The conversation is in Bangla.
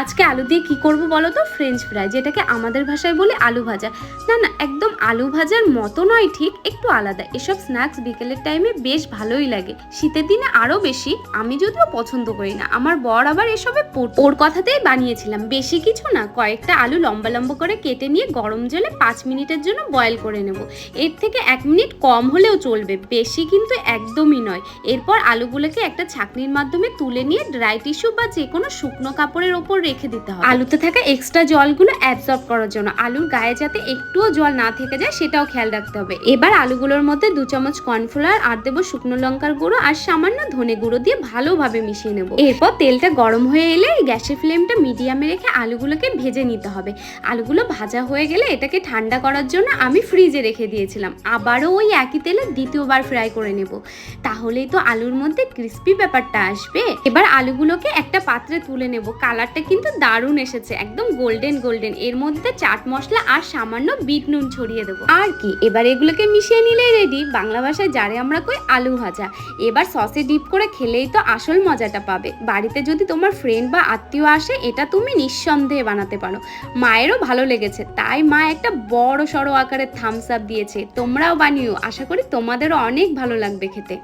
আজকে আলু দিয়ে কি করব বলো তো? ফ্রেঞ্চ ফ্রাই, যেটাকে আমাদের ভাষায় বলি আলু ভাজা। না না, একদম আলু ভাজার মতো নয়, ঠিক একটু আলাদা। এসব স্ন্যাক্স বিকেলের টাইমে বেশ ভালোই লাগে, শীতের দিনে আরো বেশি। আমি যদিও পছন্দ করি না, আমার বর আবার এসবে ওর কথাতেই বানিয়েছিলাম। বেশি কিছু না, কয়েকটা আলু লম্বা লম্বা করে কেটে নিয়ে গরম জলে 5 মিনিটের জন্য বয়েল করে নেব। এর থেকে 1 মিনিট কম হলেও চলবে, বেশি কিন্তু একদমই নয়। এরপর আলুগুলোকে একটা ছাঁকনির মাধ্যমে তুলে নিয়ে ড্রাই টিস্যু বা যে কোনো শুকনো কাপড়ের ওপর রেখে দিতে হবে, আলুতে থাকা এক্সট্রা জলগুলো অ্যাবজর্ব করার জন্য। আলুর গায়ে যাতে একটুও জল না থেকে যায় সেটাও খেয়াল রাখতে হবে। এবার আলুগুলোর মধ্যে 2 চামচ কর্নফ্লাওয়ার আর দেবো শুকনো লঙ্কার গুঁড়ো আর সামান্য ধনে গুঁড়ো দিয়ে ভালোভাবে মিশিয়ে নেব। এরপর তেলটা গরম হয়ে এলে গ্যাসের ফ্লেমটা মিডিয়ামে রেখে আলুগুলোকে ভেজে নিতে হবে। আলুগুলো ভাজা হয়ে গেলে এটাকে ঠান্ডা করার জন্য আমি ফ্রিজে রেখে দিয়েছিলাম। আবারও ওই একই তেলে দ্বিতীয়বার ফ্রাই করে নেব, তাহলেই তো আলুর মধ্যে ক্রিস্পি ব্যাপারটা আসবে। এবার আলুগুলোকে একটা পাত্রে তুলে নেব। কালারটা কিন্তু দারুণ এসেছে, একদম গোল্ডেন গোল্ডেন। এর মধ্যে চাট মশলা আর সামান্য বিট নুন ছড়িয়ে দেবো। আর কি, এবার এগুলোকে মিশিয়ে নিলেই রেডি। বাংলা ভাষায় যারে আমরা কই আলু ভাজা। এবার সসে ডিপ করে খেলেই তো আসল মজাটা পাবে। বাড়িতে যদি তোমার ফ্রেন্ড বা আত্মীয় আসে, এটা তুমি নিঃসন্দেহে বানাতে পারো। মায়েরও ভালো লেগেছে, তাই মা একটা বড় সড়ো আকারের থামস আপ দিয়েছে। তোমরাও বানিও, আশা করি তোমাদেরও অনেক ভালো লাগবে খেতে।